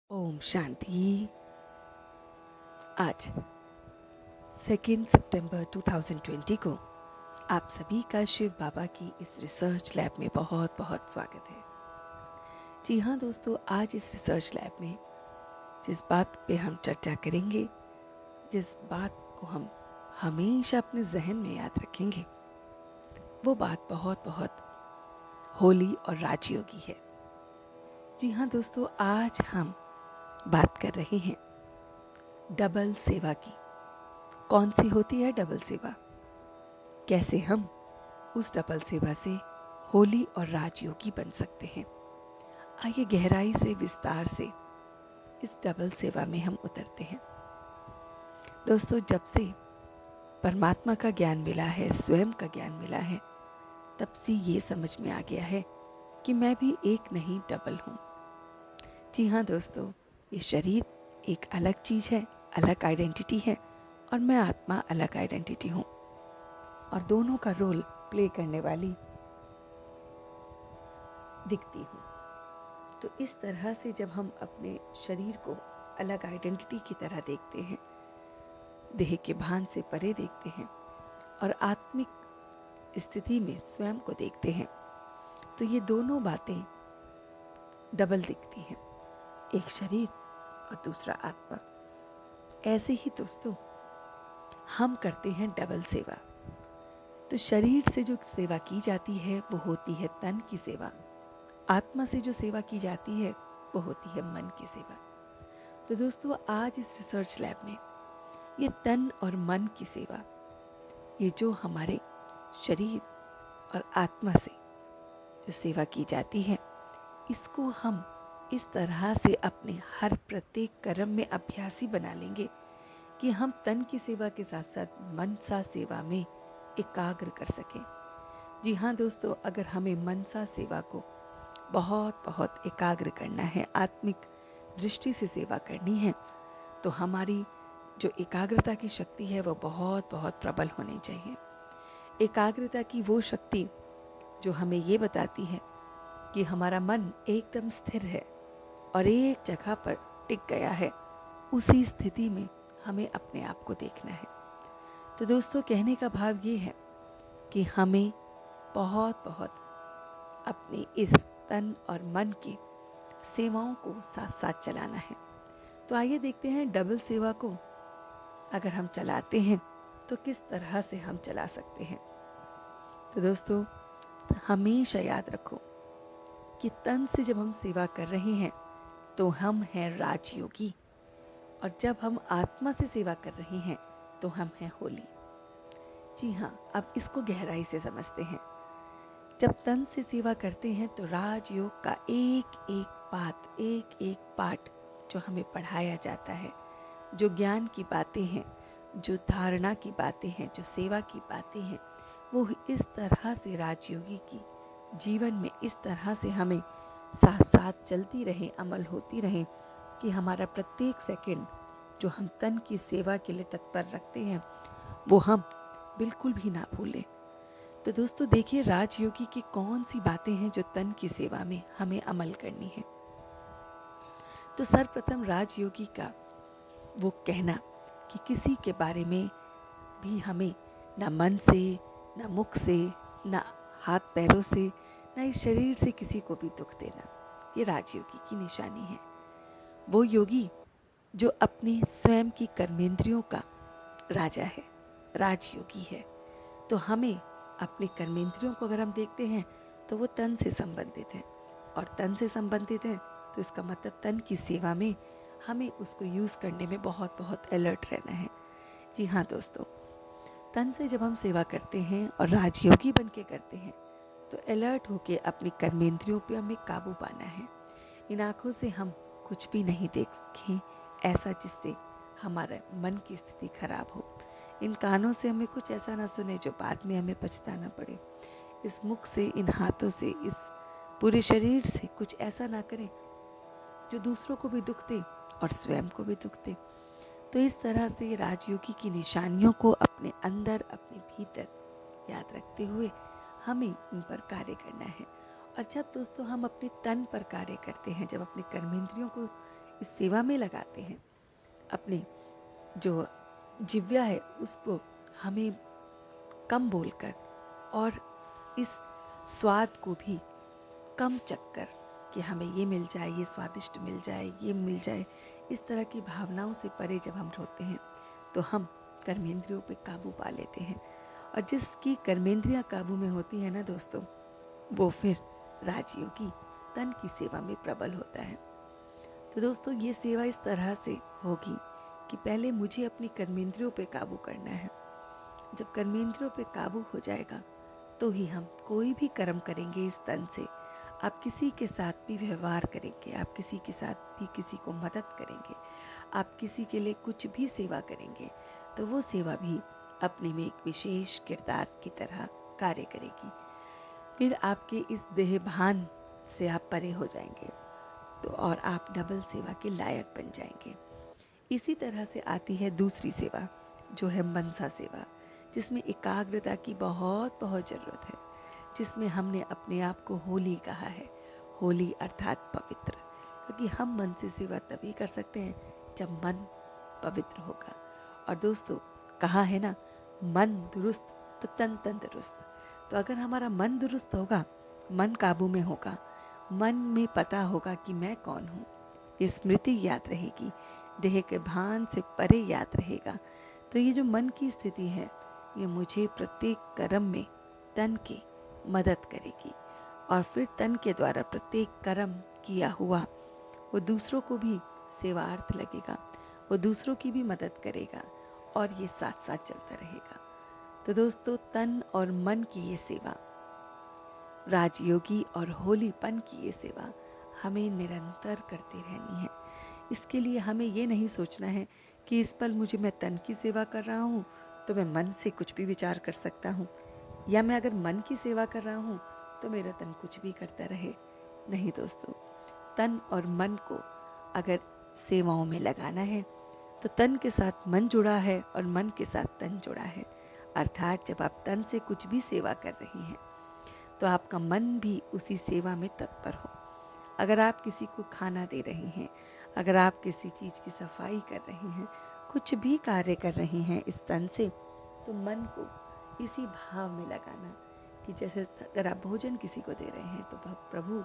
ओम शांति। आज 2 सितंबर 2020 को आप सभी का शिव बाबा की इस रिसर्च लैब में बहुत बहुत स्वागत है। जी हाँ दोस्तों, आज इस रिसर्च लैब में जिस बात पे हम चर्चा करेंगे, जिस बात को हम हमेशा अपने जहन में याद रखेंगे, वो बात बहुत बहुत होली और राजयोगी है। जी हाँ दोस्तों, आज हम बात कर रहे हैं डबल सेवा की। कौन सी होती है डबल सेवा? कैसे हम उस डबल सेवा से होली और राजयोगी बन सकते हैं? आइए गहराई से, विस्तार से इस डबल सेवा में हम उतरते हैं। दोस्तों, जब से परमात्मा का ज्ञान मिला है, स्वयं का ज्ञान मिला है, तब से ये समझ में आ गया है कि मैं भी एक नहीं, डबल हूँ। जी हाँ दोस्तों, ये शरीर एक अलग चीज है, अलग आइडेंटिटी है, और मैं आत्मा अलग आइडेंटिटी हूँ, और दोनों का रोल प्ले करने वाली दिखती हूँ। तो इस तरह से जब हम अपने शरीर को अलग आइडेंटिटी की तरह देखते हैं, देह के भान से परे देखते हैं, और आत्मिक स्थिति में स्वयं को देखते हैं, तो ये दोनों बातें डबल दिखती हैं, एक शरीर और दूसरा आत्मा। ऐसे ही दोस्तों, हम करते हैं डबल सेवा। तो शरीर से जो सेवा की जाती है वो होती है तन की सेवा, आत्मा से जो सेवा की जाती है वो होती है मन की सेवा। तो दोस्तों, आज इस रिसर्च लैब में ये तन और मन की सेवा, ये जो हमारे शरीर और आत्मा से जो सेवा की जाती है, इसको हम इस तरह से अपने हर प्रत्येक कर्म में अभ्यासी बना लेंगे कि हम तन की सेवा के साथ साथ मनसा सेवा में एकाग्र कर सकें। जी हाँ दोस्तों, अगर हमें मनसा सेवा को बहुत बहुत एकाग्र करना है, आत्मिक दृष्टि से सेवा करनी है, तो हमारी जो एकाग्रता की शक्ति है वो बहुत बहुत प्रबल होनी चाहिए। एकाग्रता की वो शक्ति जो हमें ये बताती है कि हमारा मन एकदम स्थिर है और एक जगह पर टिक गया है, उसी स्थिति में हमें अपने आप को देखना है। तो दोस्तों, कहने का भाव ये है कि हमें बहुत बहुत अपने इस तन और मन की सेवाओं को साथ साथ चलाना है। तो आइए देखते हैं डबल सेवा को अगर हम चलाते हैं तो किस तरह से हम चला सकते हैं। तो दोस्तों, हमेशा याद रखो कि तन से जब हम सेवा कर रहे हैं तो हम हैं राजयोगी, और जब हम आत्मा से सेवा कर रहे हैं तो हम हैं होली। जी हाँ, अब इसको गहराई से समझते हैं। जब तन से सेवा करते हैं तो राजयोग का एक एक बात, एक एक पाठ जो हमें पढ़ाया जाता है, जो ज्ञान की बातें हैं, जो धारणा की बातें हैं, जो सेवा की बातें हैं, वो इस तरह से राजयोगी की जीवन में इस तरह से हमें साथ साथ चलती रहे, अमल होती रहे, कि हमारा प्रत्येक सेकंड जो हम तन की सेवा के लिए तत्पर रखते हैं वो हम बिल्कुल भी ना भूलें। तो दोस्तों देखिए, राजयोगी की कौन सी बातें हैं जो तन की सेवा में हमें अमल करनी है। तो सर्वप्रथम राजयोगी का वो कहना कि किसी के बारे में भी हमें ना मन से, ना मुख से, ना हाथ पैरों से, ना इस शरीर से किसी को भी दुख देना, ये राजयोगी की निशानी है। वो योगी जो अपने स्वयं की कर्मेंद्रियों का राजा है, राजयोगी है। तो हमें अपने कर्मेंद्रियों को अगर हम देखते हैं तो वो तन से संबंधित है, और तन से संबंधित है तो इसका मतलब तन की सेवा में हमें उसको यूज करने में बहुत बहुत अलर्ट रहना है। जी हाँ दोस्तों, तन से जब हम सेवा करते हैं और राजयोगी बन के करते हैं तो अलर्ट होके अपनी कर्मेंद्रियों पे हमें काबू पाना है। इन आँखों से हम कुछ भी नहीं देखें ऐसा जिससे हमारा मन की स्थिति खराब हो। इन कानों से हमें कुछ ऐसा ना सुने जो बाद में हमें पछताना पड़े। इस मुख से, इन हाथों से, इस पूरे शरीर से कुछ ऐसा ना करें जो दूसरों को भी दुख दे और स्वयं को भी दुख दे। तो इस तरह से राजयोगी की निशानियों को अपने अंदर, अपने भीतर याद रखते हुए हमें इन पर कार्य करना है। और जब दोस्तों हम अपने तन पर कार्य करते हैं, जब अपने कर्मेंद्रियों को इस सेवा में लगाते हैं, अपनी जो जिव्या है उसको हमें कम बोलकर और इस स्वाद को भी कम चखकर कि हमें ये मिल जाए, ये स्वादिष्ट मिल जाए, ये मिल जाए, इस तरह की भावनाओं से परे जब हम होते हैं तो हम कर्मेंद्रियों पे काबू पा लेते हैं। और जिसकी कर्मेंद्रियां काबू में होती है ना दोस्तों, वो फिर राजयोगी तन की सेवा में प्रबल होता है। तो दोस्तों ये सेवा इस तरह से होगी कि पहले मुझे अपनी कर्मेंद्रियों पे काबू करना है। जब कर्मेंद्रियों पे काबू हो जाएगा तो ही हम कोई भी कर्म करेंगे इस तन से। आप किसी के साथ भी व्यवहार करेंगे, आप किसी के साथ भी किसी को मदद करेंगे, आप किसी के लिए कुछ भी सेवा करेंगे, तो वो सेवा भी अपने में एक विशेष किरदार की तरह कार्य करेगी। फिर आपके इस देह भान से आप परे हो जाएंगे तो और आप डबल सेवा के लायक बन जाएंगे। इसी तरह से आती है दूसरी सेवा, जो है मनसा सेवा, जिसमें एकाग्रता की बहुत बहुत जरूरत है, जिसमें हमने अपने आप को होली कहा है। होली अर्थात पवित्र, क्योंकि हम मन से सेवा तभी कर सकते हैं जब मन पवित्र होगा। और दोस्तों कहा है ना, मन दुरुस्त तो तन तंदुरुस्त। तो अगर हमारा मन दुरुस्त होगा, मन काबू में होगा, मन में पता होगा कि मैं कौन हूँ, ये स्मृति याद रहेगी, देह के भान से परे याद रहेगा, तो ये जो मन की स्थिति है ये मुझे प्रत्येक कर्म में तन के मदद करेगी। और फिर तन के द्वारा प्रत्येक कर्म किया हुआ वो दूसरों को भी सेवार्थ लगेगा, वो दूसरों की भी मदद करेगा और ये साथ साथ चलता रहेगा। तो दोस्तों तन और मन की ये सेवा, राजयोगी और होलीपन की ये सेवा हमें निरंतर करती रहनी है। इसके लिए हमें ये नहीं सोचना है कि इस पल मुझे मैं तन की सेवा कर रहा हूँ तो मैं मन से कुछ भी विचार कर सकता हूँ, या मैं अगर मन की सेवा कर रहा हूँ तो मेरा तन कुछ भी करता रहे। नहीं दोस्तों, तन और मन को अगर सेवाओं में लगाना है तो तन के साथ मन जुड़ा है और मन के साथ तन जुड़ा है। अर्थात जब आप तन से कुछ भी सेवा कर रही हैं तो आपका मन भी उसी सेवा में तत्पर हो। अगर आप किसी को खाना दे रही हैं, अगर आप किसी चीज़ की सफाई कर रही हैं, कुछ भी कार्य कर रही हैं इस तन से, तो मन को इसी भाव में लगाना कि जैसे अगर आप भोजन किसी को दे रहे हैं तो प्रभु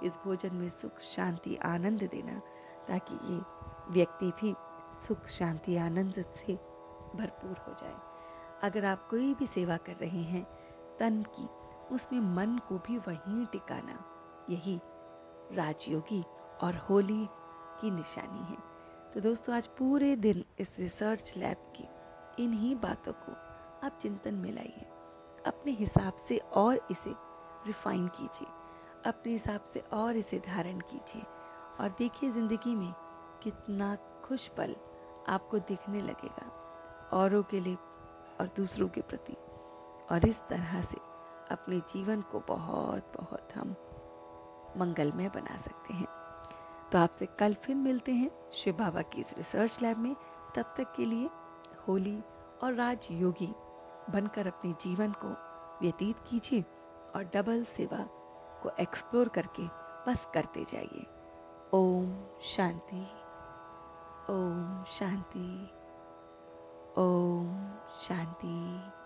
इस भोजन में सुख शांति आनंद देना, ताकि ये व्यक्ति भी सुख शांति आनंद से भरपूर हो जाए। अगर आप कोई भी सेवा कर रही हैं तन की, उसमें मन को भी वहीं टिकाना, यही राजयोगी और होली की निशानी है। तो दोस्तों आज पूरे दिन इस रिसर्च लैब की इन्हीं बातों को आप चिंतन में लाइए, अपने हिसाब से और इसे रिफाइन कीजिए, अपने हिसाब से और इसे धारण कीजिए, और देखिए जिंदगी में कितना खुश पल आपको दिखने लगेगा औरों के लिए और दूसरों के प्रति। और इस तरह से अपने जीवन को बहुत बहुत हम मंगलमय बना सकते हैं। तो आपसे कल फिर मिलते हैं शिव बाबा की इस रिसर्च लैब में। तब तक के लिए होली और राजयोगी बनकर अपने जीवन को व्यतीत कीजिए और डबल सेवा को एक्सप्लोर करके बस करते जाइए। ओम शांति, ओम शांति, ओम शांति।